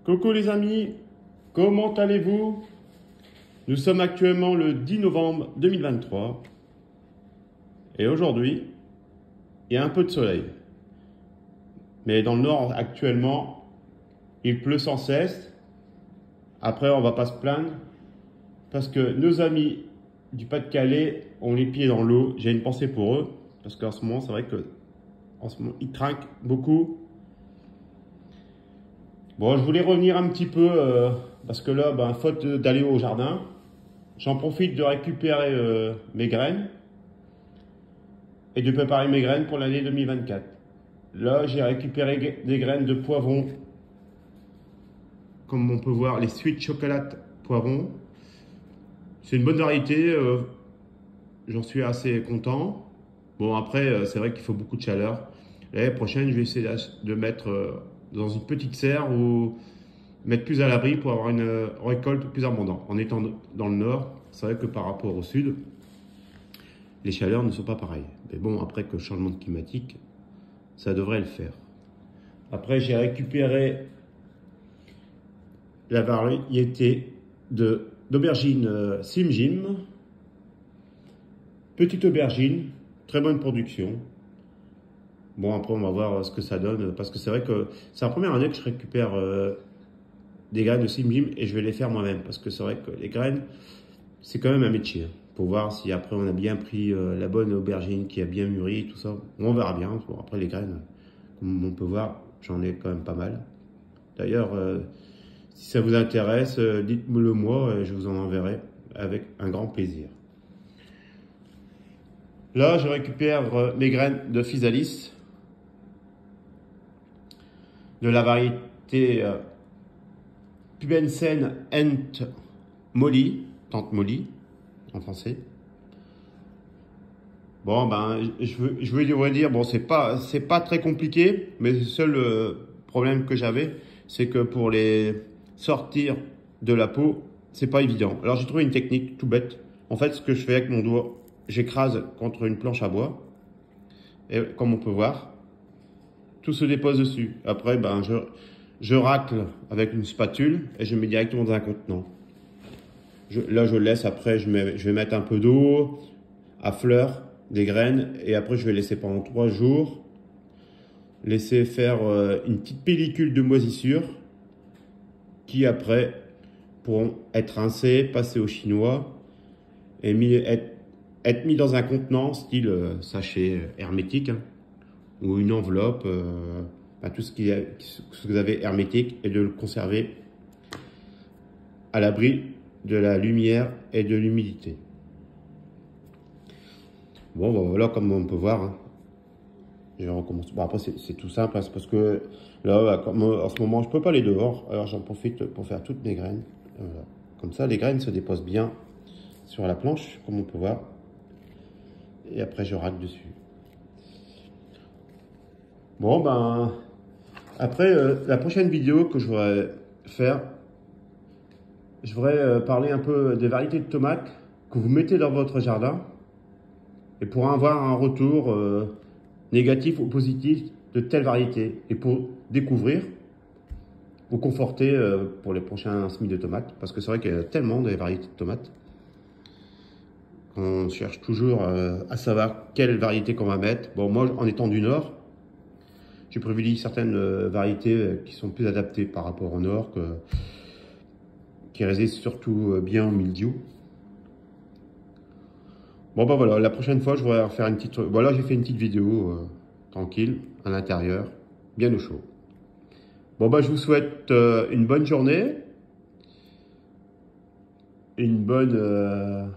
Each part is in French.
Coucou les amis, comment allez-vous? Nous sommes actuellement le 10 novembre 2023 et aujourd'hui, il y a un peu de soleil. Mais dans le nord actuellement, il pleut sans cesse. Après, on va pas se plaindre parce que nos amis du Pas-de-Calais ont les pieds dans l'eau. J'ai une pensée pour eux parce qu'en ce moment, c'est vrai que en ce moment, ils trinquent beaucoup. Bon, je voulais revenir un petit peu parce que là, faute d'aller au jardin, j'en profite de récupérer mes graines et de préparer mes graines pour l'année 2024. Là, j'ai récupéré des graines de poivron. Comme on peut voir, les Sweet Chocolate poivron. C'est une bonne variété, j'en suis assez content. Bon, après, c'est vrai qu'il faut beaucoup de chaleur. L'année prochaine, je vais essayer de mettre dans une petite serre ou mettre plus à l'abri pour avoir une récolte plus abondante. En étant dans le nord, c'est vrai que par rapport au sud, les chaleurs ne sont pas pareilles. Mais bon, après que le changement climatique, ça devrait le faire. Après, j'ai récupéré la variété d'aubergine Sim Jim. Petite aubergine, très bonne production. Bon, après, on va voir ce que ça donne, parce que c'est vrai que c'est la première année que je récupère des graines de Sim Jim et je vais les faire moi-même, parce que c'est vrai que les graines, c'est quand même un métier. Pour voir si après on a bien pris la bonne aubergine qui a bien mûri, tout ça. On verra bien. Bon, après, les graines, comme on peut voir, j'en ai quand même pas mal. D'ailleurs, si ça vous intéresse, dites-le moi et je vous en enverrai avec un grand plaisir. Là, je récupère mes graines de Physalis, de la variété Pubensen Ent Molly, Tante Molly en français. Bon, je veux dire, bon, c'est pas très compliqué, mais le seul problème que j'avais, c'est que pour les sortir de la peau, c'est pas évident. Alors j'ai trouvé une technique tout bête. En fait, ce que je fais avec mon doigt, j'écrase contre une planche à bois, et comme on peut voir, tout se dépose dessus. Après, je racle avec une spatule et je mets directement dans un contenant. Là, je laisse, après, je vais mettre un peu d'eau à fleur, des graines, et après, je vais laisser pendant 3 jours, laisser faire une petite pellicule de moisissure qui, après, pourront être rincés, passés au chinois et être mis dans un contenant style sachet hermétique, hein, ou une enveloppe, tout ce que vous avez hermétique, et de le conserver à l'abri de la lumière et de l'humidité. Bon, voilà, comme on peut voir, hein. Je recommence. Bon, après, c'est tout simple, hein, c'est parce que là, comme en ce moment, je peux pas aller dehors, alors j'en profite pour faire toutes mes graines. Voilà. Comme ça, les graines se déposent bien sur la planche, comme on peut voir. Et après, je racle dessus. Bon, après, la prochaine vidéo que je voudrais faire, je voudrais parler un peu des variétés de tomates que vous mettez dans votre jardin et pour avoir un retour négatif ou positif de telle variété. Et pour découvrir, vous conforter pour les prochains semis de tomates. Parce que c'est vrai qu'il y a tellement de variétés de tomates qu'on cherche toujours à savoir quelle variété qu'on va mettre. Bon, moi, en étant du Nord, je privilégie certaines variétés qui sont plus adaptées par rapport au Nord, qui résistent surtout bien au mildiou. Bon, voilà, la prochaine fois, je vais faire une petite... Voilà, j'ai fait une petite vidéo tranquille, à l'intérieur, bien au chaud. Bon, je vous souhaite une bonne journée, une bonne...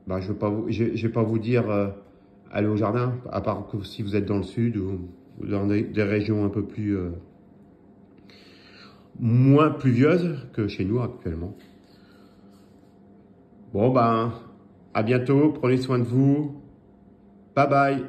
je vais pas vous dire aller au jardin, à part que si vous êtes dans le sud ou dans des régions un peu plus... moins pluvieuses que chez nous actuellement. Bon, à bientôt, prenez soin de vous. Bye bye.